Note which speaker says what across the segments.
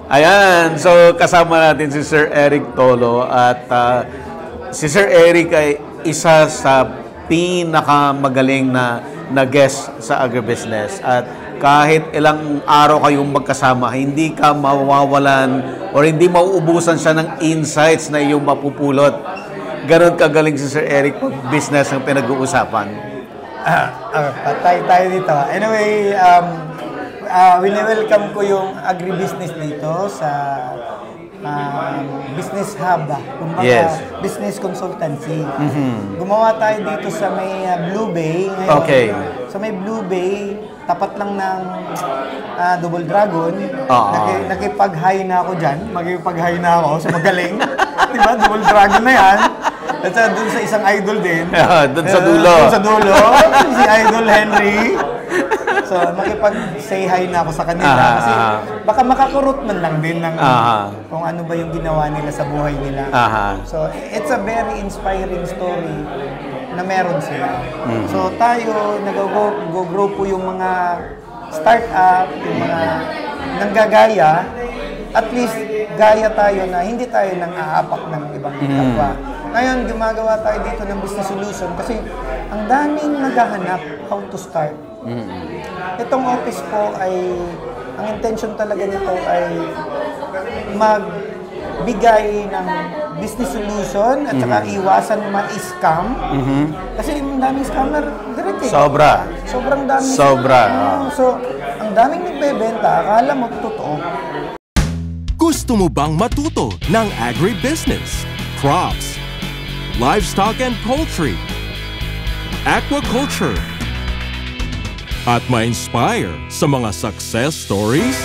Speaker 1: Ayan, so kasama natin si Sir Eric Tolo at si Sir Eric ay isa sa pinakamagaling na guest sa agribusiness at kahit ilang araw kayong magkasama, hindi ka mawawalan o hindi mauubusan siya ng insights na iyong mapupulot. Ganon kagaling si Sir Eric pag business ang pinag-uusapan.
Speaker 2: Patay tayo dito. Anyway, wini-welcome ko yung agribusiness dito sa business hub,
Speaker 1: yes.
Speaker 2: Business consultancy. Gumawa tayo dito sa may Blue Bay. Ngayon,
Speaker 1: okay.
Speaker 2: Sa may Blue Bay, tapat lang ng Double Dragon. Nakipag-high na ako dyan. Magipag-high na ako sa magaling. Diba? Double Dragon na yan. At doon sa isang idol din.
Speaker 1: Doon sa dulo.
Speaker 2: Doon sa dulo. Si Idol Henry. So, makipag-say hi na ako sa kanila. Kasi baka makakurot man lang din ng kung ano ba yung ginawa nila sa buhay nila. So, it's a very inspiring story na meron sila. So, tayo, nag-grow po yung mga start-up, yung mga nanggagaya. At least, gaya tayo na hindi tayo nang aapak ng ibang kapwa. Ngayon, gumagawa tayo dito ng business solution kasi ang daming naghahanap how to start. Itong office po ay, ang intention talaga nito ay magbigay ng business solution at saka iwasan ma-scam. Kasi yung daming scammer, direct eh. Sobrang dami. So, ang daming nagbebenta, akala mo totoo.
Speaker 3: Gusto mo bang matuto ng agribusiness, crops, livestock and poultry, aquaculture, at ma-inspire sa mga success stories?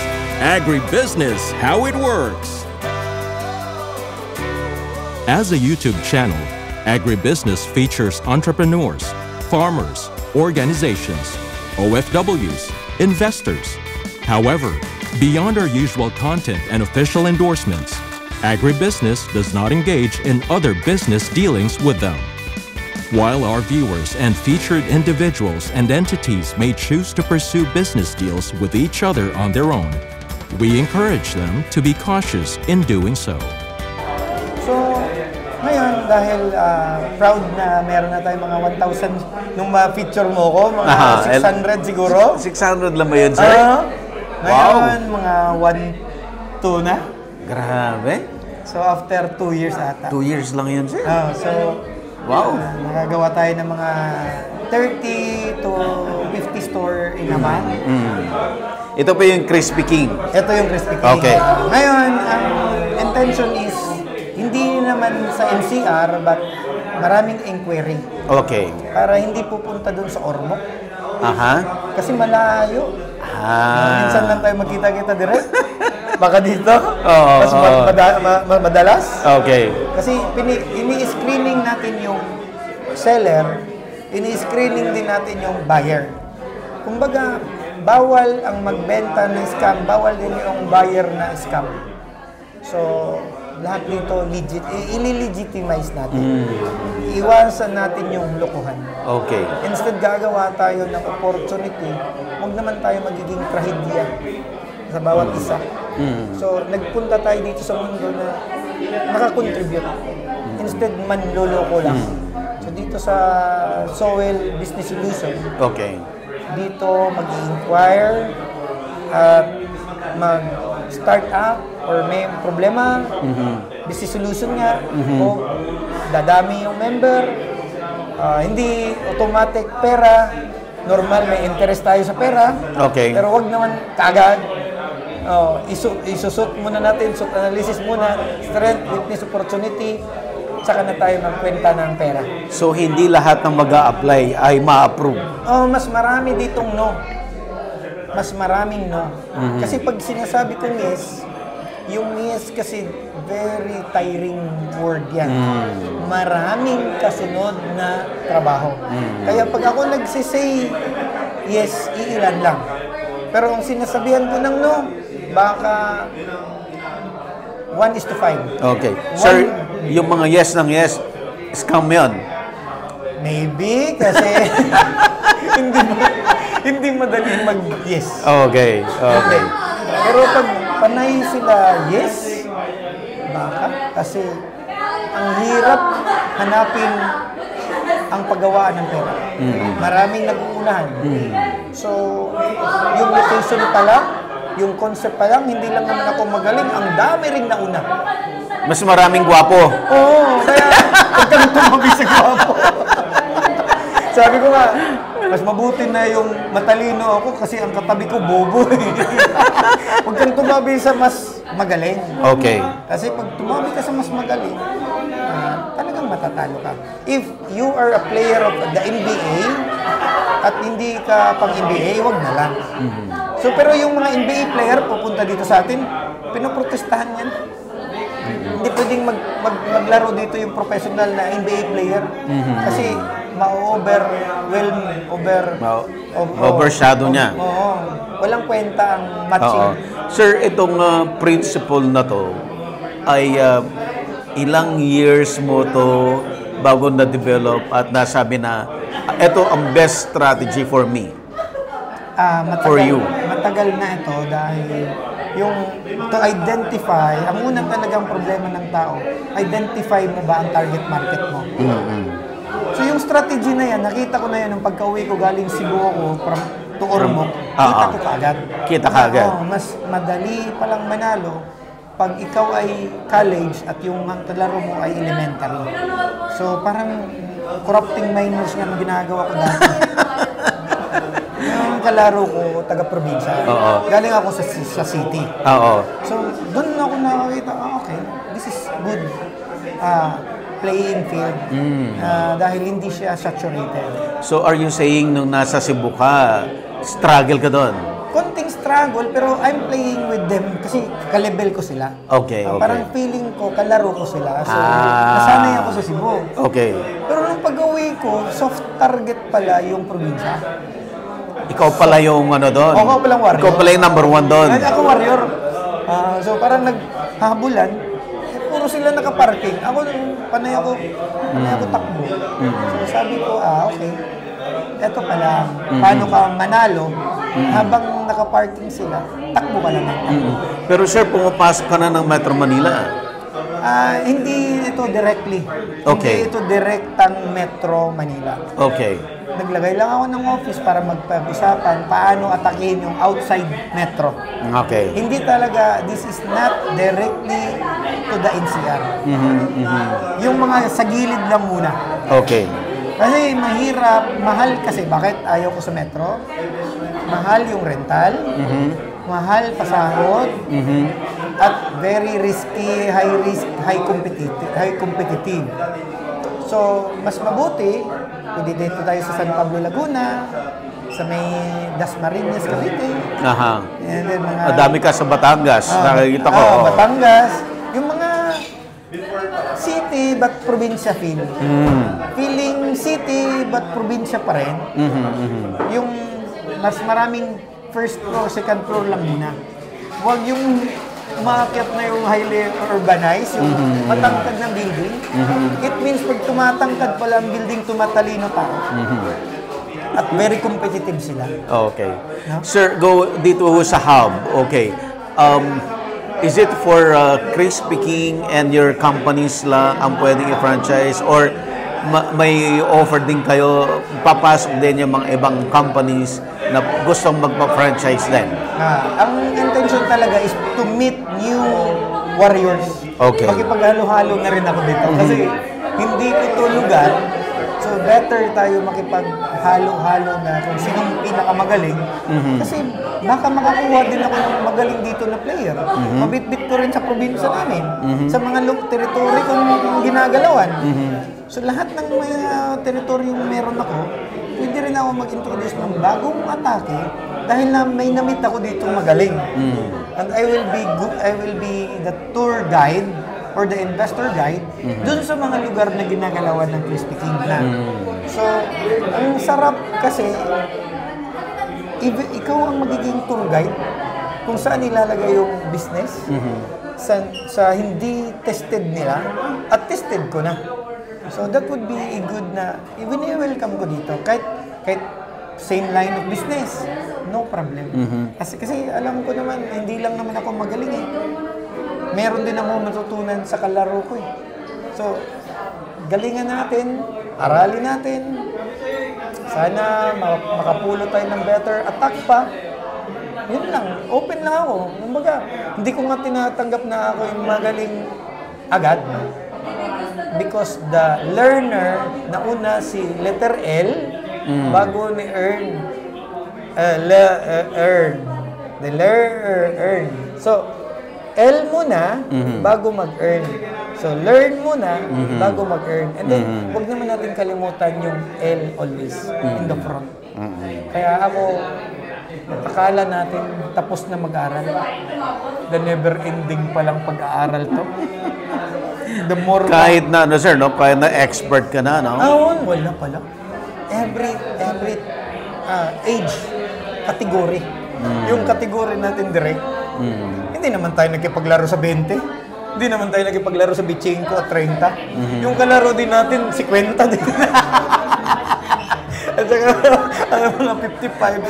Speaker 3: Agribusiness, how it works! As a YouTube channel, Agribusiness features entrepreneurs, farmers, organizations, OFWs, investors. However, beyond our usual content and official endorsements, Agribusiness does not engage in other business dealings with them. While our viewers and featured individuals and entities may choose to pursue business deals with each other on their own, we encourage them to be cautious in doing so.
Speaker 2: So, ngayon, dahil proud na meron na tayong mga 1,000 nung ma-feature mo ko, mga 600 siguro.
Speaker 1: 600 lang ba yun, sir?
Speaker 2: Ngayon, mga 1,200 na.
Speaker 1: Grabe.
Speaker 2: So, after 2 years ata.
Speaker 1: 2 years lang yun, sir?
Speaker 2: So,
Speaker 1: wow.
Speaker 2: Nakagawa tayo ng mga 30 to 50 store in a month.
Speaker 1: Ito pa yung Crispy King.
Speaker 2: Ito yung Crispy King.
Speaker 1: Okay.
Speaker 2: Ngayon, ang intention is hindi naman sa NCR, but maraming inquiry.
Speaker 1: Okay.
Speaker 2: Para hindi pupunta dun sa Ormoc. Kasi malayo. Minsan lang tayo magkita-kita direct. Baka dito, mas madalas.
Speaker 1: Okay.
Speaker 2: Kasi ini-screening natin yung seller, ini-screening din natin yung buyer. Kumbaga, bawal ang magbenta ng scam, bawal din yung buyer na scam. So, lahat dito i-legitimize natin. Iwasan natin yung lokohan.
Speaker 1: Okay.
Speaker 2: Instead, gagawa tayo ng opportunity, huwag naman tayo magiging trahedya sa bawat isa. So, nagpunta tayo dito sa mundo na nakakontribute. Instead, manloloko lang. So, dito sa Sowell Business Solution, dito mag-inquire at mag-start up or may problema, business solution nga, o dadami yung member, hindi automatic pera, normal may interest tayo sa pera, pero wag naman kagad. Isusut muna natin, SWOT analysis muna, strength, weakness, opportunity, saka na tayo magkwenta ng pera.
Speaker 1: So, hindi lahat ng mag-a-apply ay ma-approve?
Speaker 2: Mas marami ditong no. Mas maraming no. Kasi pag sinasabi kong yes, yung yes kasi very tiring word yan. Maraming kasunod na trabaho. Kaya pag ako nagsisay yes, iilan lang. Pero ang sinasabihan ko ng no, baka 1:5.
Speaker 1: Okay. Sir, yung mga yes ng yes, scam yun?
Speaker 2: Maybe, kasi hindi madaling mag-yes.
Speaker 1: Okay.
Speaker 2: Pero pag panay sila, yes. Baka. Kasi ang hirap hanapin ang paggawaan ng pera. Maraming nag-uunahan. So, yung location pa lang, yung concept pa lang, hindi lang naman ako magaling, ang dami rin nauna.
Speaker 1: Mas maraming gwapo.
Speaker 2: Oo, kaya huwag kang tumabi sa gwapo. Sabi ko nga, mas mabuti na yung matalino ako kasi ang katabi ko bobo. Huwag kang tumabi sa mas magaling.
Speaker 1: Okay.
Speaker 2: Kasi pag tumabi ka sa mas magaling, talagang matatalo ka. If you are a player of the NBA at hindi ka pang NBA, wag na lang. So pero yung mga NBA player pupunta dito sa atin, pinoprotestahan yan. Hindi pwedeng maglaro dito yung professional na NBA player. Kasi
Speaker 1: overshadow niya.
Speaker 2: Oo. Walang kwenta ang matching.
Speaker 1: Sir, itong principle na to ay ilang years mo to bago na-develop at nasabi na ito ang best strategy for me? For you?
Speaker 2: Matagal na ito dahil yung to identify, ang unang talagang problema ng tao, identify mo ba ang target market mo? So yung strategy na yan, nakita ko na yan nung pagka-uwi ko galing Cebu ako to Ormoc, kita ko kaagad.
Speaker 1: Kita kaagad.
Speaker 2: Mas madali palang manalo pag ikaw ay college at yung kalaro mo ay elementary. So parang corrupting minors nga ang ginagawa ko dati. Yung kalaro ko, taga-probinsya. Galing ako sa city. So doon ako nakakita, okay, this is good playing field dahil hindi siya saturated.
Speaker 1: So are you saying nung nasa Cebu ka, struggle ka doon?
Speaker 2: Konting struggle pero I'm playing with them kasi ka-level ko sila.
Speaker 1: Okay.
Speaker 2: Parang feeling ko, kalaro ko sila. So nasanay ako sa Cebu.
Speaker 1: Okay.
Speaker 2: Pero nung pag-uwi ko, soft target pala yung probinsya.
Speaker 1: Ikaw pala yung ano doon?
Speaker 2: Ako palang warrior.
Speaker 1: Ikaw pala yung number 1 doon?
Speaker 2: Ako warrior. So parang naghabulan. Puro sila nakaparking. Panay ako takbo. So sabi ko, okay. Eto pala, paano ka manalo habang nakaparking sila, takbo ka lang.
Speaker 1: Pero sir, pumapasok ka na ng Metro Manila.
Speaker 2: Hindi ito directly.
Speaker 1: Okay.
Speaker 2: Hindi ito direktang Metro Manila.
Speaker 1: Okay.
Speaker 2: Naglagay lang ako ng office para magpag-usapan paano atakihin yung outside metro.
Speaker 1: Okay.
Speaker 2: Hindi talaga, this is not directly to the NCR. Yung mga sa gilid lang muna.
Speaker 1: Okay.
Speaker 2: Kasi mahirap, mahal kasi. Bakit ayaw ko sa metro? Mahal yung rental, mahal pasahod, at very risky, high risk, high competitive. So, mas mabuti, pwede dito tayo sa San Pablo, Laguna, sa may Dasmariñas, Cavite. And then mga...
Speaker 1: Madami ka sa Batangas, nakikita ko.
Speaker 2: Batangas. Yung mga city but probinsya feel. Feeling city but probinsya pa rin. Yung mas maraming first floor, second floor lang muna. Huwag yung umakyat na yung highly urbanized, yung matangkad ng building. It means pag tumatangkad pala ang building, tumatalino tao. At very competitive sila.
Speaker 1: Okay.
Speaker 2: No?
Speaker 1: Sir, go dito sa hub. Okay. Is it for Crispy King and your companies lang ang pwedeng i-franchise or may offer din kayo, papasok din yung mga ibang companies na gustong magpa-franchise din?
Speaker 2: Ang intention talaga is to meet new warriors.
Speaker 1: Okay.
Speaker 2: Makipaghalo-halo na rin ako dito. Kasi hindi ko ito lugar. So better tayo makipaghalo-halo na kung sinong pinakamagaling. Kasi baka makakuha din ako ng magaling dito na player. Mabitbit ko rin sa probinsya namin. Sa mga territory kung ginagalawan. So lahat ng mga teritoryong meron ako, pwede rin ako mag-introduce ng bagong atake dahil na may namit ako dito magaling. And I will be the tour guide or the investor guide dun sa mga lugar na ginagalawan ng Crispy King na. So, ang sarap kasi ikaw ang magiging tour guide kung saan ilalagay yung business sa hindi tested nila at tested ko na. So that would be good na i-welcome ko dito. Kahit same line of business. No problem. Kasi alam ko naman, hindi lang naman ako magaling eh. Meron din ako matutunan sa kalaro ko eh. So, galingan natin, aralin natin. Sana makapulot tayo ng better attack pa. Yun lang, open lang ako. Kumbaga, hindi ko nga tinatanggap na ako yung magaling agad. Because the learner, nauna si letter L, bago ni earn. The learn. So, L muna, bago mag-earn. So, learn muna, bago mag-earn. And then, huwag naman natin kalimutan yung L always in the front. Kaya ako, akala natin tapos na mag-aral. The never-ending palang pag-aaral to. The more
Speaker 1: Kahit na, ano sir, no? Kahit na expert ka na, no?
Speaker 2: Wala pala. Every age category. Yung category natin direct. Hindi naman tayo nagkipaglaro sa 20. Hindi naman tayo nagkipaglaro sa 25 at 30. Yung kalaro din natin, 50 din. At saka, mga 55,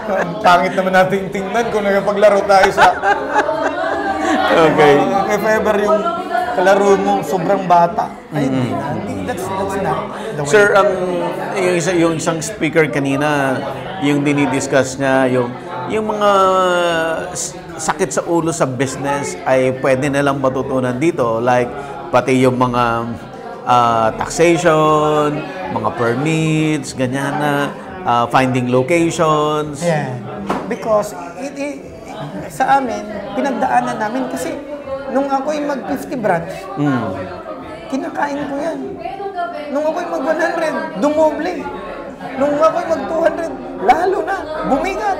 Speaker 2: 60. Pangit naman natin tingnan kung nagkipaglaro tayo sa...
Speaker 1: Okay.
Speaker 2: If ever yung kalaro mo sobrang bata. Ay, that's not the way.
Speaker 1: Sir, yung isang speaker kanina, yung dinidiscuss niya, yung mga sakit sa ulo sa business ay pwede nilang matutunan dito. Like, pati yung mga taxation, mga permits, ganyan na, finding locations.
Speaker 2: Yeah. Because sa amin, pinagdaanan namin kasi nung ako'y mag-50 branch, kinakain ko yan. Nung ako'y mag-100, dumoble. Nung ako'y mag-200, lalo na, bumigat.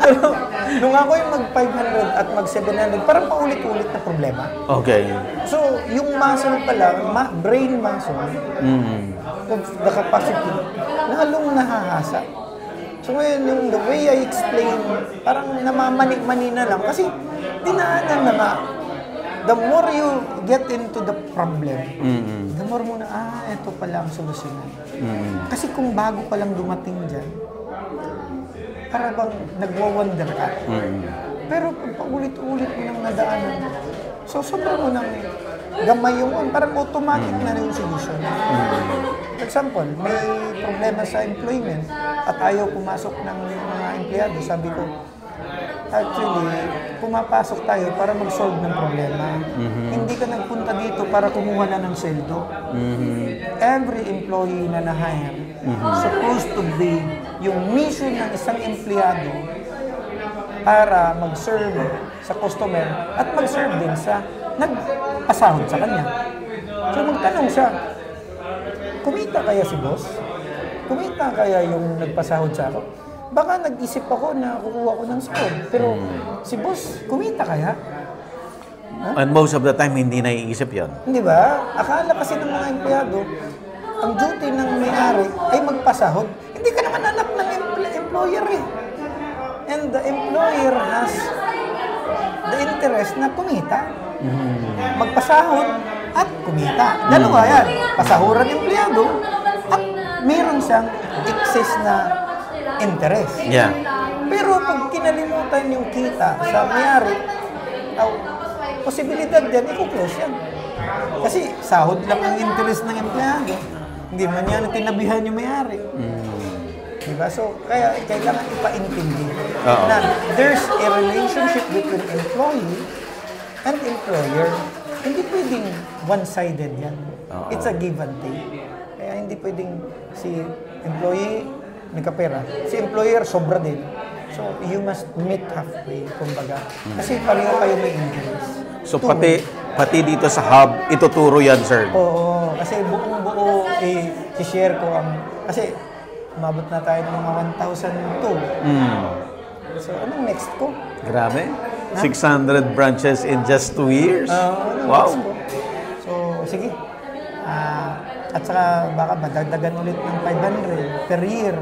Speaker 2: Pero nung ako'y mag-500 at mag-700, parang paulit-ulit na problema.
Speaker 1: Okay.
Speaker 2: So, yung muscle pala, brain muscle, the capacity, lalong nahahasa. So ngayon, yung the way I explain, parang namamani-mani na lang. Kasi, dinaanan na nga. The more you get into the problem, the more mo na, ito pala ang solusyonan. Kasi kung bago pa lang dumating dyan, para bang nagwa-wonder ka. Pero pag paulit-ulit mo nang nadaanan, so sobrang mo nang gamay yung parang automatic na yung solusyon. For example, may problema sa employment at ayaw pumasok ng mga empleyado. Sabi ko, actually, pumapasok tayo para mag-solve ng problema. Hindi ka nagpunta dito para kumuha na ng sweldo. Every employee na na-hire supposed to be yung mission ng isang empleyado para mag-serve sa customer at mag-serve din sa nagpasahod sa kanya. So magtanong siya, kumita kaya si boss? Kumita kaya yung nagpasahod sa ako? Baka nag-isip ako na kukuha ko ng sahod. Pero si boss, kumita kaya?
Speaker 1: And most of the time, hindi naiisip yan.
Speaker 2: Hindi ba? Akala kasi ng mga empleyado, ang duty ng may-ari ay magpasahod. Hindi ka naman anak ng employer eh. And the employer has the interest na kumita. Magpasahod at kumita. Dalawa yan. Pasahuran empleyado at meron siyang excess na interest.
Speaker 1: Yeah.
Speaker 2: Pero pag kinalimutan yung kita sa may-ari, posibilidad yan, i-close yan. Kasi sahod lang ang interest ng empleyado. Hindi man yan tinabihan yung may-ari. Diba? So, kaya kailangan ipaintindi na there's a relationship between employee and employer. Hindi pwedeng one-sided yan. It's a give and take. Kaya hindi pwedeng si employee nagkapera. Si employer sobra din. So, you must meet halfway, kumbaga. Kasi pareho kayo may interest.
Speaker 1: So, pati dito sa hub, ituturo yan, sir?
Speaker 2: Oo. Kasi buong-buo, i-share ko ang... Kasi, umabot na tayo ng mga 1,002. So, anong next ko?
Speaker 1: Grabe. 600 branches in just 2 years? Wow.
Speaker 2: So, sige. At saka baka madagdagan ulit ng 500 per year.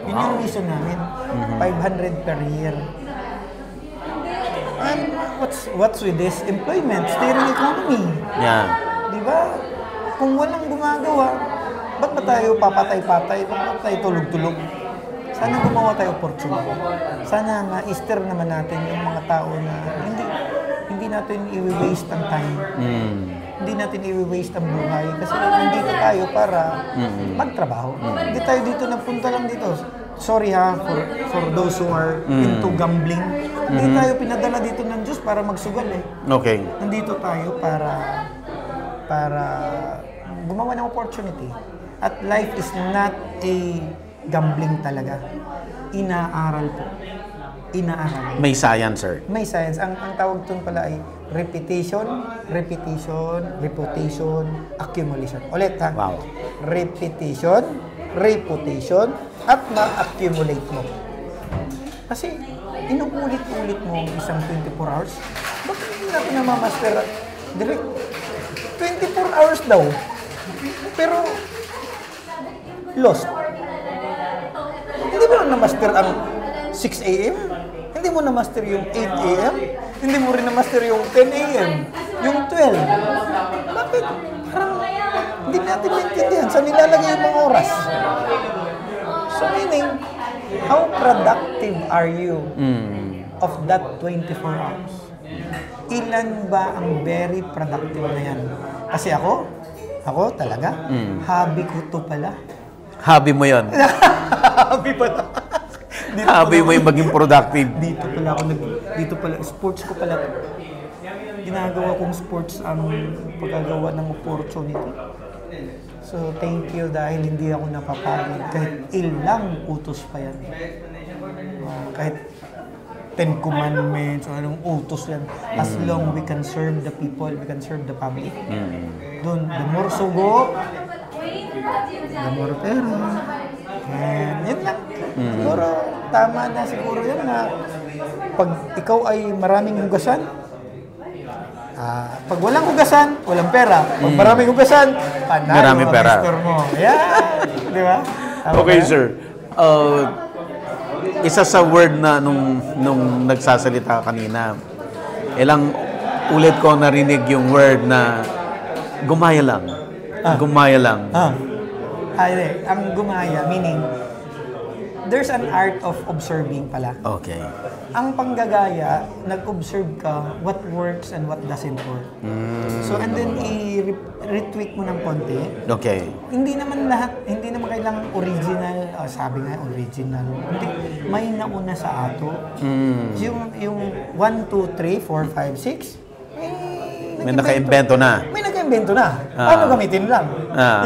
Speaker 2: Yun yung mission namin. 500 per year. And what's with this? Employment, steering economy.
Speaker 1: Yeah.
Speaker 2: Di ba? Kung walang gumagawa, Ba't ba tayo papatay-patay? Ba't ba tayo tulog-tulog? Sana gumawa tayo opportunity. Sana ma-easter naman natin yung mga tao na hindi natin i-waste ang time. Hindi natin i-waste ang buhay. Kasi nandito tayo para magtrabaho. Hindi tayo dito, nagpunta lang dito. Sorry ha, for those who are into gambling. Hindi tayo pinadala dito ng Diyos para magsugal eh.
Speaker 1: Okay.
Speaker 2: Nandito tayo para gumawa ng opportunity. At life is not a gambling talaga. Inaaral po. Inaaral.
Speaker 1: May science, sir.
Speaker 2: May science. Ang tawag dun pala ay repetition, reputation, accumulation. Ulit ha.
Speaker 1: Wow.
Speaker 2: Repetition, reputation, at ma-accumulate mo. Kasi inuulit-ulit mo ang isang 24 hours. Bakit hindi natin namamaster direct? 24 hours daw. Pero lost. Hindi mo na-master ang 6 a.m. Hindi mo na-master yung 8 a.m. Hindi mo rin na-master yung 10 a.m. Yung 12. Bakit? Parang hindi natin maintindihan. Saan nilalagay yung mga oras? So meaning, how productive are you of that 24 hours? Ilan ba ang very productive na yan? Kasi ako talaga, hobby ko to pala.
Speaker 1: Hobby mo yon.
Speaker 2: Hobby pala.
Speaker 1: Hobby mo yung maging productive.
Speaker 2: Dito pala, sports ko pala. Ginagawa kong sports ang pagkagawa ng opportunity. So, thank you dahil hindi ako napapagod. Kahit ilang utos pa yan. Kahit 10 commandments o anong utos yan. As long we can serve the people, we can serve the public. Doon, the more sugo, the more pera. And yun lang. Siguro, tama na siguro yun na pag ikaw ay maraming hugasan, pag walang hugasan, walang pera. Pag maraming hugasan, panalo
Speaker 1: maraming
Speaker 2: ang
Speaker 1: pera.
Speaker 2: store mo. Yeah. Di ba?
Speaker 1: Okay, sir. Isa sa word na nung nagsasalita kanina, ilang ulit ko narinig yung word na gumaya lang. Gumaya lang.
Speaker 2: Ang gumaya, meaning, there's an art of observing pala.
Speaker 1: Okay.
Speaker 2: Ang panggagaya, nag-observe ka what works and what doesn't work. So, and then i-retweak mo ng konti.
Speaker 1: Okay.
Speaker 2: Hindi naman kailangan original, sabi nga original. Hindi, may nauna sa ato. Yung 1, 2, 3, 4, 5, 6,
Speaker 1: May naka-invento na.
Speaker 2: May naka-invento na. Paano gamitin lang?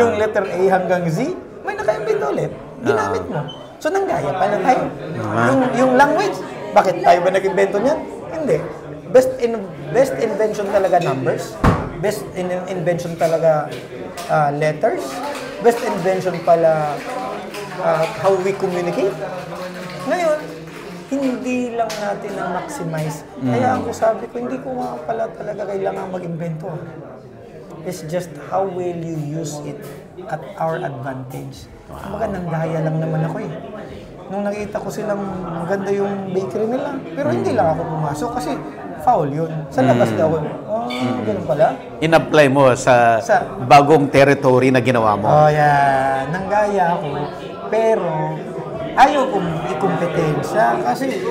Speaker 2: Yung letter A hanggang Z, may naka-invento ulit. Ginamit mo. So, nanggaya pala tayo. Yung language, bakit tayo ba nag-invento niyan? Hindi. Best invention talaga numbers. Best invention talaga letters. Best invention pala how we communicate. Ngayon, hindi lang natin na-maximize. Kaya ako sabi ko, hindi ko nga pala talaga kailangan mag-invento. It's just how will you use it at our advantage. Kumbaga, nanggaya lang naman ako eh. Nung nakita ko silang maganda yung bakery nila, pero hindi lang ako pumasok kasi foul yun. Sa labas daw ako, ganun pala.
Speaker 1: In-apply mo sa bagong territory na ginawa mo.
Speaker 2: Yeah. Nanggaya ako, pero ayaw kong ikumpetensya kasi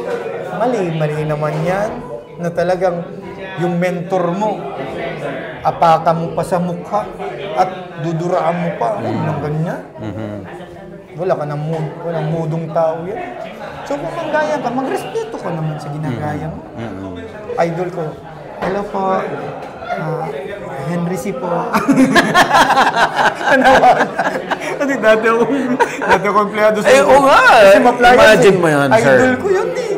Speaker 2: mali naman yan na talagang yung mentor mo, apakan mo pa sa mukha at duduraan mo pa. Ano ganyan? Wala ka walang mudong tao yan. So kung manggaya ka, magrespeto ka naman sa ginagaya mo. Idol ko, hello po, Henry C. po. Kasi dati ako empleyado sa...
Speaker 1: Oo nga! Imagine mo yan, sir.
Speaker 2: Idol ko yun eh.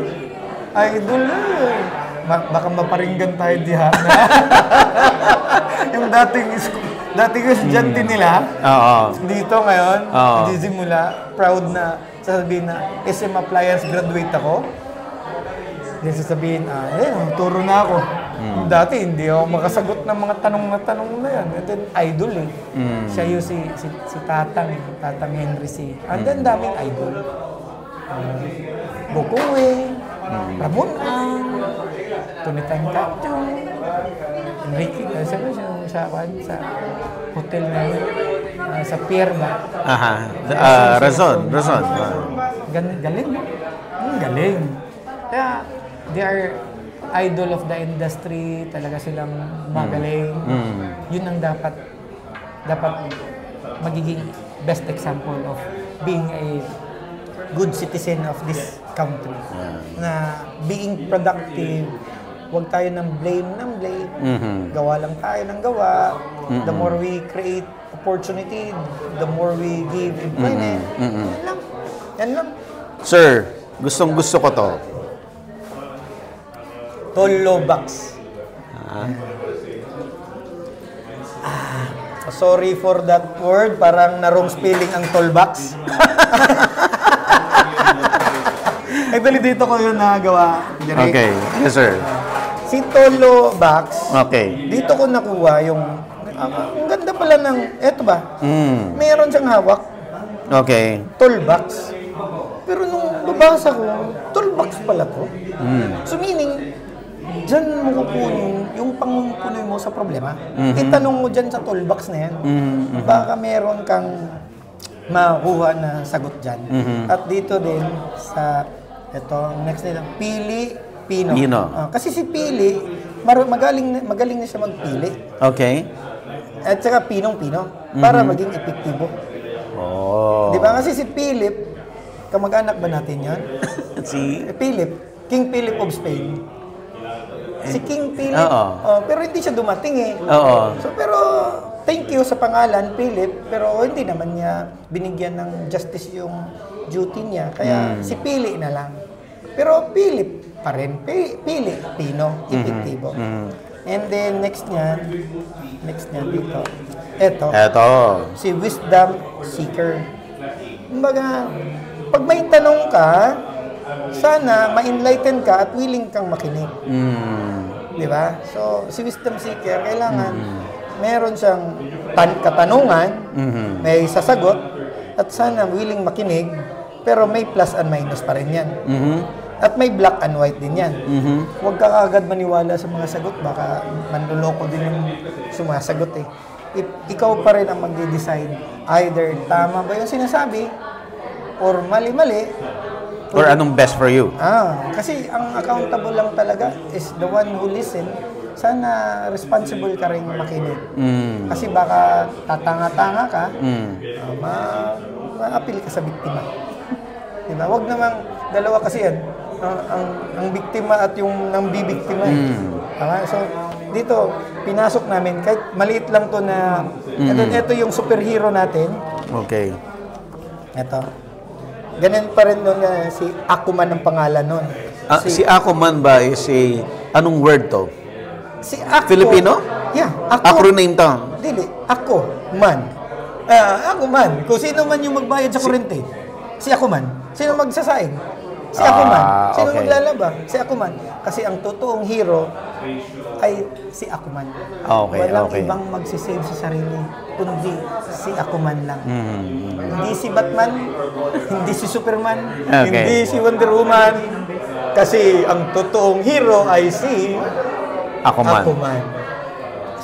Speaker 2: Idol na yun. Baka maparinggan tayo diha. Yung dating estudyante nila, dito ngayon, simula, proud na sasabihin na SM Appliance graduate ako. Then sasabihin, turo na ako. Dati hindi ako makasagot ng mga tanong na yan. And then idol eh. Siya yung si Tatang Henry C. And then daming idol. Bokongwe, Ramon Ang, Tony Tangkachong, Enrique, sa hotel na yun. sa pier ba?
Speaker 1: Razon.
Speaker 2: Galing, no? Galing. Kaya, they are idol of the industry, talaga silang magaling. Yun ang dapat magiging best example of being a good citizen of this country. Na being productive, huwag tayo ng blame. Gawa lang tayo ng gawa. The more we create opportunity, the more we give employment. Yan lang.
Speaker 1: Sir, gustong-gusto ko to.
Speaker 2: Tolo box. Sorry for that word. Parang na-wrong spelling ang tollbox. Actually, dito ko yun nagawa.
Speaker 1: Okay. Yes, sir.
Speaker 2: Si Tolo box,
Speaker 1: Okay.
Speaker 2: dito ko nakuha yung... ang ganda pala ng... Eto ba? Meron siyang hawak.
Speaker 1: Okay.
Speaker 2: Tollbox. Pero nung babasa ko, tollbox pala to. So meaning, dyan mo kukunin yung pangpunoy mo sa problema. Itanong mo dyan sa toolbox na yan. Baka meron kang makuha na sagot dyan. At dito din sa, ito, next nila, Pili Pino. Kasi si Pili, magaling na siya magpili.
Speaker 1: Okay.
Speaker 2: At saka Pinong-Pino, para maging epektibo.
Speaker 1: Oh.
Speaker 2: Di ba? Kasi si Philip, kamag-anak ba natin yan?
Speaker 1: Si
Speaker 2: Philip, King Philip of Spain. Si King Philip, pero hindi siya dumating eh. So, pero thank you sa pangalan, Philip, pero hindi naman niya binigyan ng justice yung duty niya. Kaya si Pili na lang. Pero Philip pa rin. Pili, Pino, epektibo. And then next niya dito. Eto. Si Wisdom Seeker. Kumbaga, pag may tanong ka, sana ma-enlighten ka at willing kang makinig. Di ba? So, si Wisdom Seeker, kailangan meron siyang katanungan, may sasagot, at sana willing makinig, pero may plus and minus pa rin yan. At may black and white din yan. Huwag ka agad maniwala sa mga sagot, baka manluloko din yung sumasagot eh. Ikaw pa rin ang mag-decide either tama ba yung sinasabi, or mali-mali,
Speaker 1: or anong best for you.
Speaker 2: Kasi ang accountable lang talaga is the one who listen. Sana responsible ka rin makinig. Kasi baka tatanga-tanga ka, ma-appeal ka sa biktima. Diba? Huwag namang dalawa kasi yan. Ang biktima at yung nang bibiktima. So, dito, pinasok namin, kahit maliit lang to na, and then ito yung superhero natin.
Speaker 1: Okay.
Speaker 2: Ito. Ganun pa rin nun si Aquaman ang pangalan nun.
Speaker 1: Si Aquaman ba is anong word to?
Speaker 2: Si Aqu.
Speaker 1: Filipino?
Speaker 2: Yeah.
Speaker 1: Acronym to?
Speaker 2: Dili. Aquaman. Aquaman. Kung sino man yung magbayad sa kurente. Si Aquaman. Sino magsasaing? Si Aquaman. Sino maglalaba? Si Aquaman. Kasi ang totoong hero ay si Aquaman. Walang ibang magsisave sa sarili, kundi si Aquaman lang. Hindi si Batman, hindi si Superman, hindi si Wonder Woman. Kasi ang totoong hero ay si Aquaman.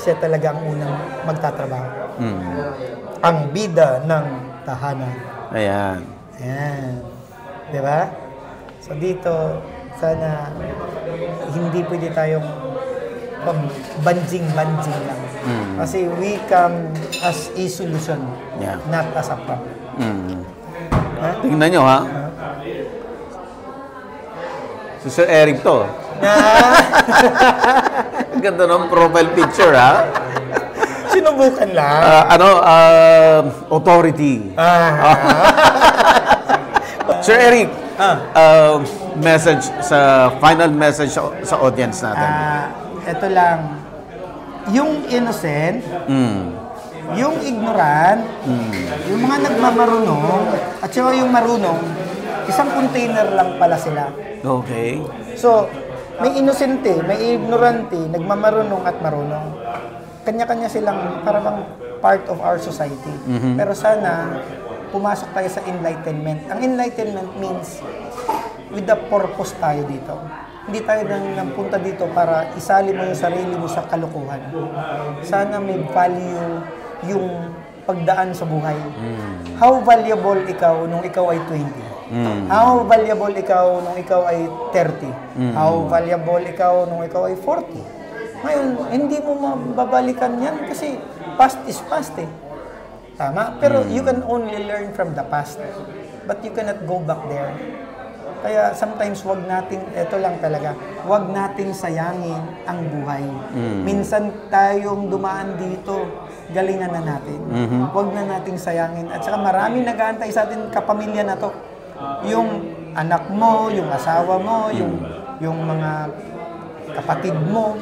Speaker 2: Siya talaga ang unang magtatrabaho. Ang bida ng tahanan.
Speaker 1: Ayan.
Speaker 2: Diba? So dito, sana hindi pwede tayong banjing-banjing lang. Kasi we come as a solution, not as a problem.
Speaker 1: Tingnan nyo, ha? Si Sir Eric to. Ang ganda ng profile picture, ha?
Speaker 2: Sinubukan lang.
Speaker 1: Authority. Sir Eric, final message sa audience natin.
Speaker 2: Ito lang. Yung innocent, yung ignorant, yung mga nagmamarunong, at saka yung marunong, isang container lang pala sila.
Speaker 1: Okay.
Speaker 2: So, may innocente, may ignorante, nagmamarunong at marunong. Kanya-kanya silang parang part of our society. Pero sana, pumasok tayo sa enlightenment. Ang enlightenment means with the purpose tayo dito. Hindi tayo nang punta dito para isali mo yung sarili mo sa kalokohan. Sana may value yung pagdaan sa buhay. How valuable ikaw nung ikaw ay 20? How valuable ikaw nung ikaw ay 30? How valuable ikaw nung ikaw ay 40? Ngayon, hindi mo mababalikan yan kasi past is past eh. Tama? Pero you can only learn from the past. But you cannot go back there. Kaya sometimes wag nating, eto lang talaga, wag nating sayangin ang buhay. Minsan tayong dumaan dito, galingan na natin. Wag na nating sayangin. At saka maraming nag-aantay sa atin kapamilya na to. Yung anak mo, yung asawa mo, yung mga kapatid mo,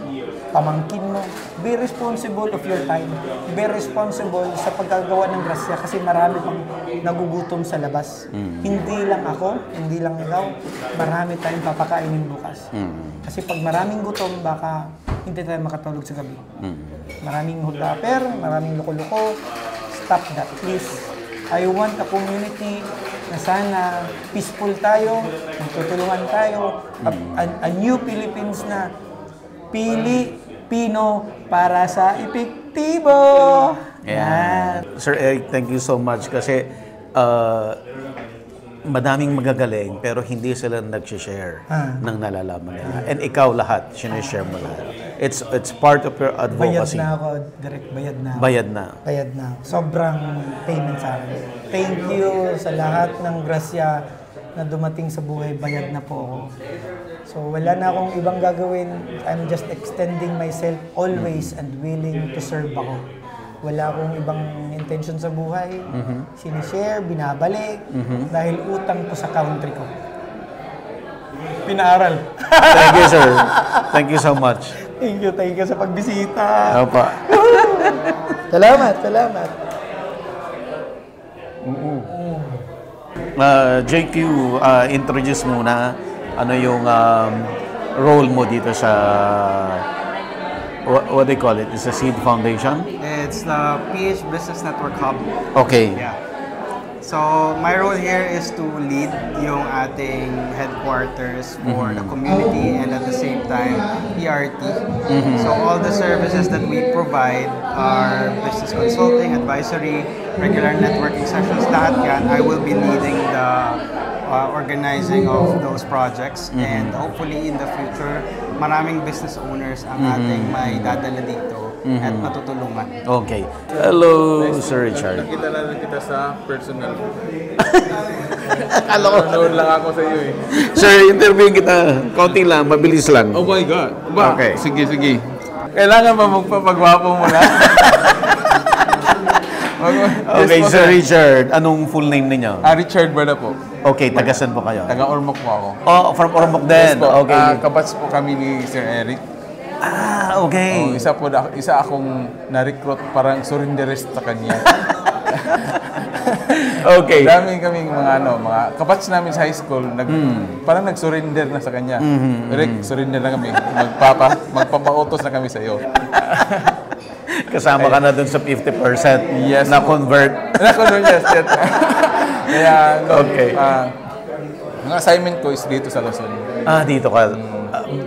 Speaker 2: pamangkin mo, be responsible of your time. Be responsible sa paggagawa ng grasya kasi marami pang nagugutom sa labas. Hindi lang ako, hindi lang ikaw, marami tayong papakainin bukas. Kasi pag maraming gutom, baka hindi tayo makatulog sa gabi. Maraming hulaper, maraming loko-loko. Stop that, please. I want a community na sana peaceful tayo, magtutulungan tayo, a new Philippines na Pilipino para sa epektibo.
Speaker 1: Yeah. Sir Eric, thank you so much kasi madaming magagaling pero hindi sila nag-share ng nalalaman nila. And ikaw lahat, sinishare mo lahat. It's part of your advocacy.
Speaker 2: Bayad na ako, direct bayad na.
Speaker 1: Bayad na.
Speaker 2: Bayad na. Sobrang payment sa akin. Thank you sa lahat ng grasya na dumating sa buhay. Bayad na po ako. So wala na akong ibang gagawin. I'm just extending myself always and willing to serve ako. Wala akong ibang intention sa buhay. Sinishare, binabalik. Dahil utang ko sa country ko. Pinaaral.
Speaker 1: Thank you, sir. Thank you so much.
Speaker 2: Thank you sa pagbisita.
Speaker 1: Opo.
Speaker 2: Salamat.
Speaker 1: JQ, introduce muna ano yung role mo dito sa what do you call it? It's a Seed Foundation?
Speaker 4: It's the PH Business Network Hub.
Speaker 1: Okay.
Speaker 4: Yeah. So, my role here is to lead yung ating headquarters for the community and at the same time, PRT. So, all the services that we provide are business consulting, advisory, regular networking sessions, lahat yan. I will be leading the organizing of those projects and hopefully in the future, maraming business owners ang ating may dadala dito at matutulungan.
Speaker 1: Okay. Hello, Sir Richard.
Speaker 5: Nakita na rin kita sa personal.
Speaker 1: Akala ko.
Speaker 5: Noon lang ako sa iyo eh.
Speaker 1: Sir, interview kita. Konti lang, mabilis lang.
Speaker 5: Oh my God. Ba?
Speaker 1: Okay.
Speaker 5: Sige. Kailangan ba magpapagwapo mo na?
Speaker 1: Okay, Sir Richard, anong full name ninyo?
Speaker 5: Richard Bada po.
Speaker 1: Okay, tagasan po kayo?
Speaker 5: Taga Ormoc po ako.
Speaker 1: Oh, from Ormoc din.
Speaker 5: Yes po.
Speaker 1: Okay.
Speaker 5: Kabats po kami ni Sir Eric.
Speaker 1: Okay.
Speaker 5: Isa akong na-recruit parang surrenderist sa kanya.
Speaker 1: Okay.
Speaker 5: Daming kaming mga kabats namin sa high school, parang nag-surrender na sa kanya. Eric, surrender na kami. Magpapautos na kami sa iyo.
Speaker 1: Kasama ka na dun sa 50%
Speaker 5: Yes.
Speaker 1: na-convert.
Speaker 5: Na-convert, yes. Kaya,
Speaker 1: Okay.
Speaker 5: ang assignment ko is dito sa Luzon.
Speaker 1: Dito ka.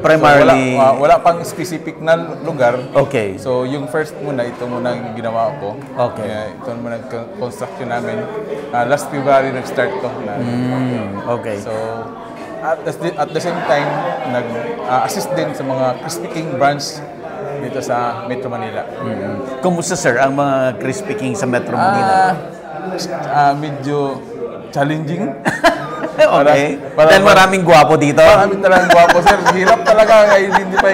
Speaker 1: Primarily...
Speaker 5: So, wala pang specific na lugar.
Speaker 1: Okay.
Speaker 5: So, yung first muna, ito muna yung ginawa ko.
Speaker 1: Okay.
Speaker 5: Kaya ito muna construction namin. Last February nag-start to.
Speaker 1: Okay.
Speaker 5: So, at the same time, nag-assist din sa mga Krispy Kreme branch dito sa Metro Manila.
Speaker 1: Kumusta, sir, ang mga Krispy Kreme sa Metro Manila?
Speaker 5: Medyo challenging.
Speaker 1: Okay. Dahil maraming gwapo dito?
Speaker 5: Maraming talagang gwapo, sir. Hirap talaga i-identify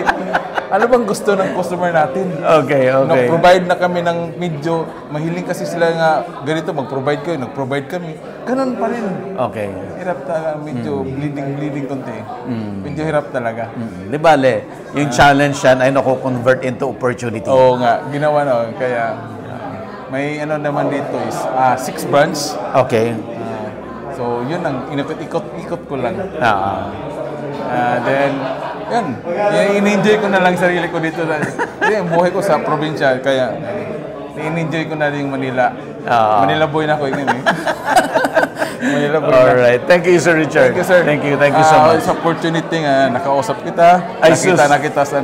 Speaker 5: ano bang gusto ng customer natin.
Speaker 1: Okay.
Speaker 5: Nag-provide na kami ng medyo, mahiling kasi sila nga, ganito, mag-provide kayo, nag-provide kami. Ganon pa rin.
Speaker 1: Okay.
Speaker 5: Hirap talaga, medyo bleeding konti. Medyo hirap talaga.
Speaker 1: Di bale, yung challenge yan ay naku-convert into opportunity.
Speaker 5: Oo nga, ginawa na. Kaya, may naman dito is 6 branch.
Speaker 1: Okay.
Speaker 5: So, yun ang ikot ko lang. Then, yun. In-enjoy ko na lang sarili ko dito. Yung buhay ko sa probinsya, kaya in-enjoy ko na rin yung Manila. Manila boy na ako yun eh. Manila boy na.
Speaker 1: Alright. Thank you, Sir Richard.
Speaker 5: Thank you, sir.
Speaker 1: Thank you so much.
Speaker 5: Sa opportunity nga, nakausap kita. Nakita na kita sa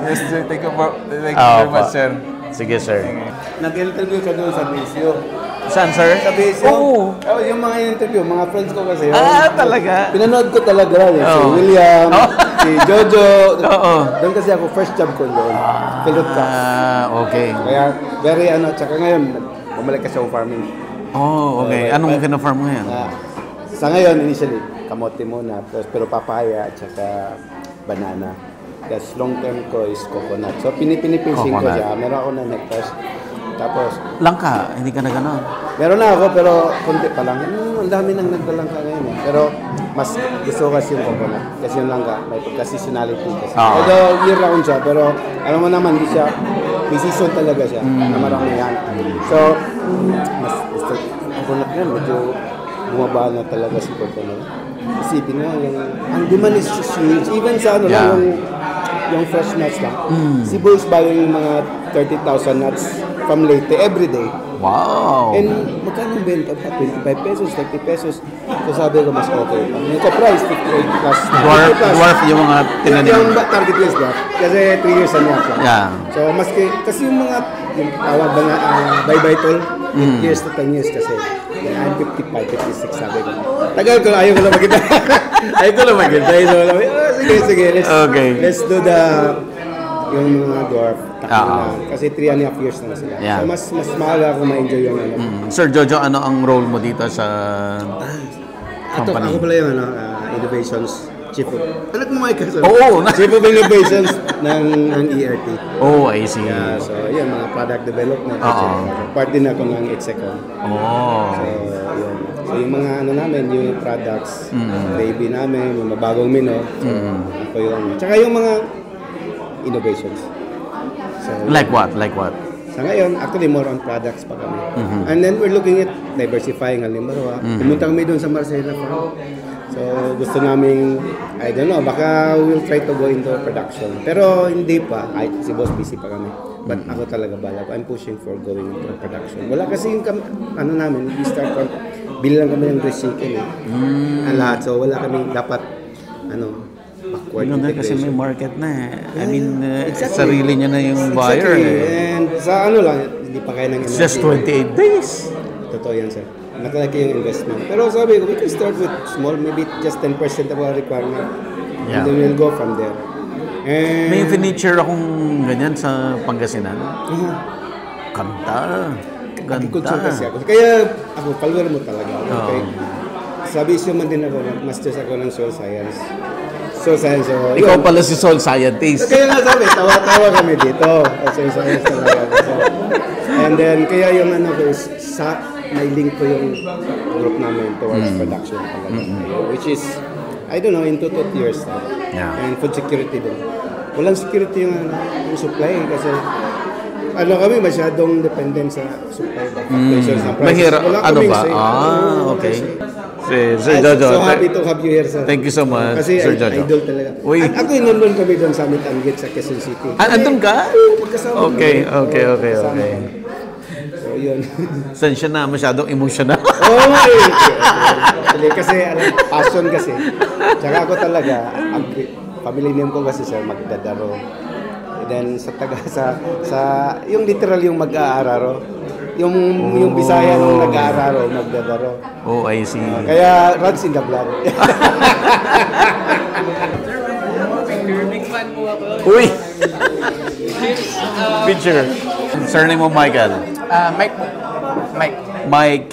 Speaker 5: Yes, sir. Thank you very much, sir.
Speaker 1: Sige, sir.
Speaker 6: Nag-interview ka doon sa Bisyo.
Speaker 1: Saan, sir?
Speaker 6: Sa Bisyo?
Speaker 1: Oo.
Speaker 6: Oh, yung mga interview, mga friends ko kasi.
Speaker 1: Talaga?
Speaker 6: Pinanood ko talaga si
Speaker 1: Oo.
Speaker 6: William, si Jojo.
Speaker 1: Oo.
Speaker 6: Doon kasi ako, first job ko doon. Pilot ka.
Speaker 1: Okay.
Speaker 6: Kaya, very tsaka ngayon, bumalik kasi ako farming.
Speaker 1: Oh, okay. Anong kina-farm mo ngayon?
Speaker 6: Sa ngayon, initially, kamote muna, pero papaya at saka banana. Tapos long term ko is coconut. So pinipinipinsin ko
Speaker 1: Coconut.
Speaker 6: siya. Meron ako na hectares. Tapos,
Speaker 1: Langka, hindi ka na gano'n.
Speaker 6: meron na ako pero kunti pa lang. Ang dami nang nagdalangka ngayon eh. Pero mas gusto ko kasi yung coconut. Kasi yung langka, may pagka-seasonality kasi.
Speaker 1: Oo.
Speaker 6: Although year round siya, pero alam mo naman, di siya, may season talaga siya. Na marami yan. So, mas gusto, coconut yan, medyo bumaba na talaga si coconut. Isipin mo, ang demand is just huge. Even sa ano
Speaker 1: Yeah.
Speaker 6: lang, yung fresh nuts lang. Si Bo is buying mga 30,000 nuts from Leyte every day.
Speaker 1: Wow.
Speaker 6: And magkano ang benta pa? 25 pesos, 30 pesos. So sabi ko mas okay. Yung ka-price, 58 plus.
Speaker 1: Dwarf yung mga tinanim.
Speaker 6: Yung target is dwarf. Kasi 3 years na siya.
Speaker 1: Yeah.
Speaker 6: So kasi yung mga, yung tawag ba na, bye-bye tol, 8 years to 10 years kasi. I'm 55, 56 sabi ko. Tagal ko, ayaw ko lang magkita. Ayaw ko lang magkita. So, sige, let's do yung mga dwarf. Kasi 3.5 years na sila.
Speaker 1: Yeah.
Speaker 6: So mas maaga ako ma-enjoy yung ano.
Speaker 1: Sir Jojo, ano ang role mo dito sa company?
Speaker 6: Ako pala yung innovations chief of... Anak mo Mike?
Speaker 1: Oo.
Speaker 6: Chief of innovations ng ERT.
Speaker 1: Oh, I see.
Speaker 6: So, yun, mga product development.
Speaker 1: Oo.
Speaker 6: Part din ako ng Execom.
Speaker 1: Oh.
Speaker 6: So, yun. So, yung mga ano namin, yung products, baby namin, yung mabagong menu. So, ako yung... Tsaka yung mga innovations. So,
Speaker 1: Like what? Like what?
Speaker 6: sa ngayon, actually more on products pa kami. And then we're looking at diversifying. Halimbawa, pumunta kami doon sa Marcela Farm. So gusto namin, I don't know, baka we'll try to go into production. Pero hindi pa, si boss busy pa kami. But ako talaga bala ko, I'm pushing for going into production. Wala kasi yung, ano namin, we start from, bili lang kami ng dress chicken eh. Ang lahat, so wala kami dapat, backward
Speaker 1: Yun na kasi
Speaker 6: integration.
Speaker 1: may market na eh. I mean,
Speaker 6: Exactly.
Speaker 1: sarili niya na yung buyer eh.
Speaker 6: And sa ano lang, hindi pa kaya ng
Speaker 1: It's just 28 days.
Speaker 6: Totoo yan, sir. Nakalaki yung investment. Pero sabi ko, we can start with small, maybe just 10% of our requirement.
Speaker 1: Yeah.
Speaker 6: And then we'll go from there. And
Speaker 1: May furniture akong ganyan sa Pangasinan. Kanta.
Speaker 6: agriculture
Speaker 1: Ganda.
Speaker 6: kasi ako. Kaya ako, follower mo talaga. Okay? Sabi siya man din ako, masters ako ng soil science. So,
Speaker 1: Ikaw pala si soil scientist.
Speaker 6: Kaya nga sabi, tawa-tawa kami dito. Soil science talaga. So, and then, kaya yung ano ko is, may link ko yung group namin towards production talaga. Which is, I don't know, in 2 to 3 years na.
Speaker 1: Yeah.
Speaker 6: And food security din. Walang security yung supply kasi kami masyadong dependent sa supply fluctuations ng prices.
Speaker 1: Mahirap.
Speaker 6: Wala
Speaker 1: Ano
Speaker 6: kaming
Speaker 1: ba?
Speaker 6: say.
Speaker 1: Okay. Sir Jojo.
Speaker 6: So happy to have you here, sir.
Speaker 1: Thank you so much,
Speaker 6: Kasi
Speaker 1: Sir Jojo.
Speaker 6: idol talaga.
Speaker 1: Uy.
Speaker 6: At ako nandun kami doon sa Meet and Greet sa Quezon City.
Speaker 1: Andun ka?
Speaker 6: Magkasama
Speaker 1: Okay.
Speaker 6: kami. Kasama. So yun.
Speaker 1: Sensya na, masyadong emotional.
Speaker 6: Kasi passion kasi. Tsaka ako talaga, family name ko kasi sir, Magdadaro. And then sa yung literal yung mag-aararo. Yung Bisaya nung nag-aararo, Magdadaro.
Speaker 1: Oh, I see.
Speaker 6: Kaya runs in the blood.
Speaker 7: Big fan po ako.
Speaker 1: Uy! Picture. Surname mo Michael.
Speaker 7: Mike po.
Speaker 1: Mike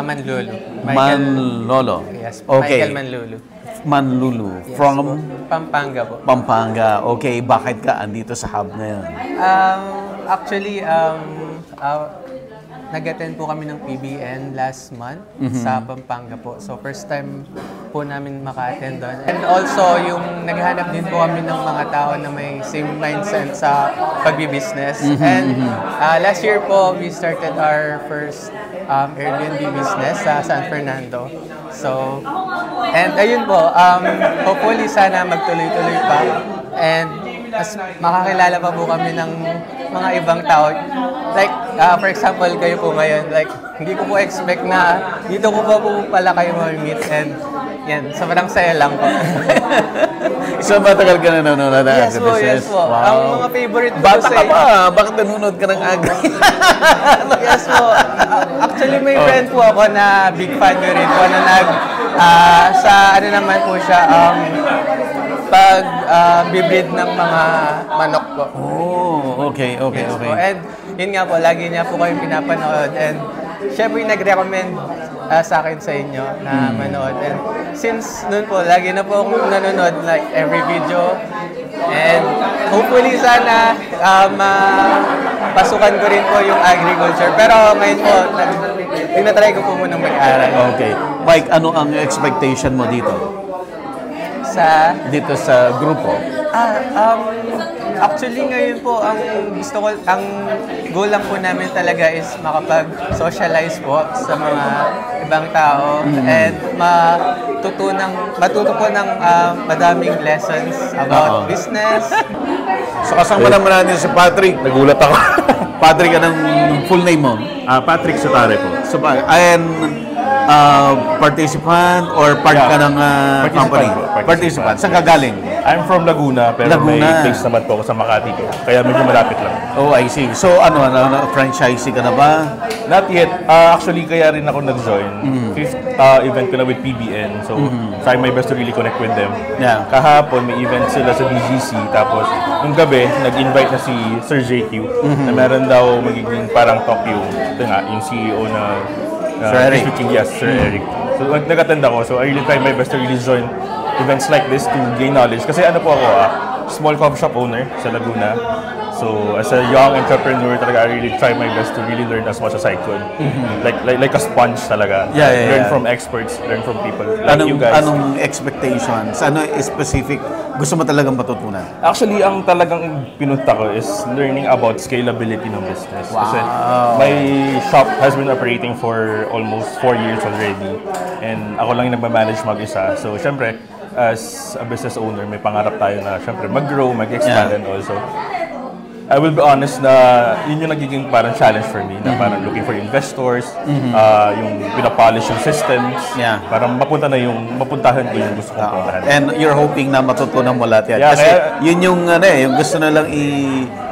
Speaker 7: Manlolo.
Speaker 1: Manlolo.
Speaker 7: Yes,
Speaker 1: Okay.
Speaker 7: Michael Manlolo.
Speaker 1: Manlulu.
Speaker 7: Yes.
Speaker 1: From
Speaker 7: Pampanga po.
Speaker 1: Pampanga. Okay, bakit ka andito sa hub na yun?
Speaker 7: Actually, nag-attend po kami ng PBN last month sa Pampanga po. So, first time po namin maka-attend doon. And also, yung naghahanap din po kami ng mga tao na may same mindset sa pagbi-business. And last year po, we started our first Airbnb business sa San Fernando. So, and ayun po, hopefully sana magtuloy-tuloy pa. And mas makakilala pa po kami ng mga ibang tao. Like, for example, kayo po ngayon, like, hindi ko po expect na dito ko pa po pala kayo ma-meet. And yan, sobrang saya lang po.
Speaker 1: So, matagal ka na nanonood ng agribusiness?
Speaker 7: Yes po.
Speaker 1: Wow.
Speaker 7: Ang mga favorite ko
Speaker 1: Bata ka pa, bakit nanonood ka ng agri?
Speaker 7: Yes po. Actually, may friend po ako na big fan nyo rin po na sa ano naman po siya, bibreed ng mga manok po.
Speaker 1: Oh, okay.
Speaker 7: Yes po. And yun nga po, lagi niya po kayong pinapanood. And siya po yung nag-recommend sa akin sa inyo na manood. And since noon po, lagi na po akong nanonood like every video. And hopefully sana pasukan ko rin po yung agriculture. Pero ngayon po, tinatry ko po munang mag-aral.
Speaker 1: Okay. Mike, ano ang expectation mo dito? Dito sa grupo?
Speaker 7: Actually ngayon po ang goal lang po namin talaga is makapag-socialize po sa mga ibang tao and matuto po ng madaming lessons about business.
Speaker 1: So kasama naman natin si Patrick.
Speaker 8: Nagulat ako.
Speaker 1: Patrick, anong full name mo?
Speaker 8: Patrick Sotare po.
Speaker 1: So, participant or part ka ng company? Participant. Saan ka galing?
Speaker 8: I'm from Laguna, pero may place naman po ako sa Makati ko. Kaya medyo malapit lang.
Speaker 1: Oh, I see. So, franchisee ka na ba?
Speaker 8: Not yet. Actually, kaya rin ako nag-join. Fifth event ko na with PBN. So, try my best to really connect with them.
Speaker 1: Yeah.
Speaker 8: Kahapon, may event sila sa BGC. Tapos, nung gabi, nag-invite na si Sir JQ na meron daw magiging parang talk yung CEO na
Speaker 1: Sir Eric.
Speaker 8: Yes, Sir Eric. So, nag-attend ako. So, I really try my best to really join events like this to gain knowledge. Kasi ano po ako, small coffee shop owner sa Laguna. So, as a young entrepreneur, talaga, I really try my best to really learn as much as I could. Like a sponge talaga. Learn from experts, learn from people like you guys.
Speaker 1: Anong expectations? Ano specific gusto mo talagang matutunan?
Speaker 8: Actually, ang talagang pinunta ko is learning about scalability ng business.
Speaker 1: Wow.
Speaker 8: Kasi my shop has been operating for almost 4 years already. And ako lang yung nagmamanage mag-isa. So, syempre, as a business owner, may pangarap tayo na syempre mag-grow, mag-expand, and also I will be honest na yun yung nagiging parang challenge for me na parang looking for investors, yung pinapolish yung systems, parang mapuntahan ko yung gusto kong puntahan.
Speaker 1: And you're hoping na matutunan mo lahat yan.
Speaker 8: Yeah,
Speaker 1: kasi yun yung yung gusto na lang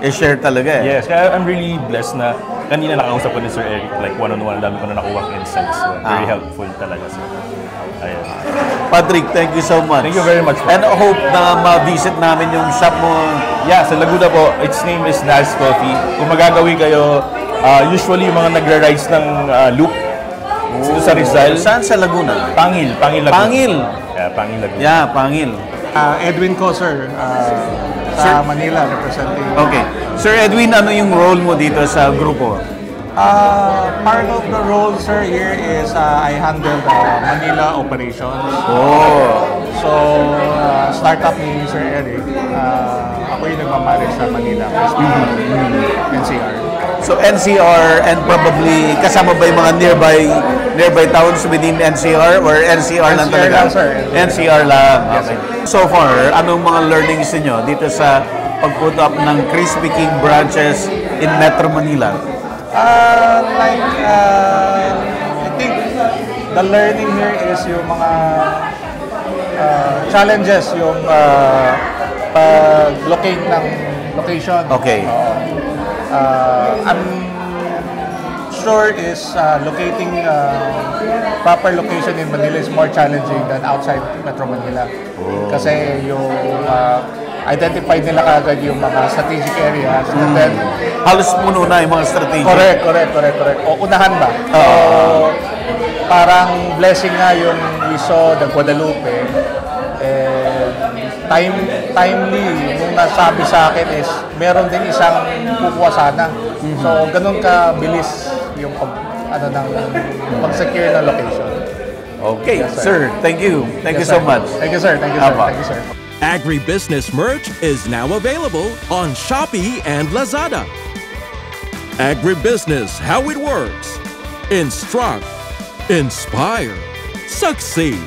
Speaker 1: i-share talaga eh.
Speaker 8: Yes, kaya I'm really blessed na kanina nakausap ko ni Sir Eric, like one-on-one, dami ko na nakuha insights. Very helpful talaga. So, ayun.
Speaker 1: Patrick, thank you so much.
Speaker 8: Thank you very much.
Speaker 1: And I hope na ma-visit namin yung shop mo.
Speaker 8: Yeah, sa Laguna po. Its name is Naz Coffee. Kung magagawi kayo, usually yung mga nagra-rides ng loop dito sa Rizal.
Speaker 1: Saan sa Laguna?
Speaker 8: Pangil Laguna.
Speaker 1: Pangil?
Speaker 8: Yeah, Pangil Laguna.
Speaker 1: Yeah, Pangil.
Speaker 9: Edwin ko, sir. Sa Manila, representing.
Speaker 1: Okay. Sir Edwin, ano yung role mo dito sa grupo?
Speaker 9: Part of the role, sir, here is I handle the Manila operations. So, startup ni Sir Eric, ako yung nagmamanage sa Manila, NCR.
Speaker 1: So NCR and probably kasama ba yung mga nearby towns within NCR or NCR lang talaga?
Speaker 9: NCR lang, sir.
Speaker 1: NCR lang. Okay. So far, anong mga learnings niyo dito sa pag-put up ng Crispy King branches in Metro Manila?
Speaker 9: I think the learning here is yung mga challenges, yung pag-locate ng location.
Speaker 1: Okay.
Speaker 9: I'm sure is locating proper location in Manila is more challenging than outside Metro Manila. Kasi yung identify nila kagad yung mga strategic areas and then
Speaker 1: halos puno na yung mga strategic.
Speaker 9: Correct. O unahan ba? Parang blessing nga yung we saw the Guadalupe. Timely yung nasabi sa akin is meron din isang kukuha sana. So ganun ka bilis yung pag-secure ng location.
Speaker 1: Okay,
Speaker 9: Yes,
Speaker 1: sir. Thank you. Thank you so much.
Speaker 9: Thank you, sir. Thank you, sir.
Speaker 3: Agribusiness merch is now available on Shopee and Lazada. Agribusiness, how it works. Instruct, inspire, succeed.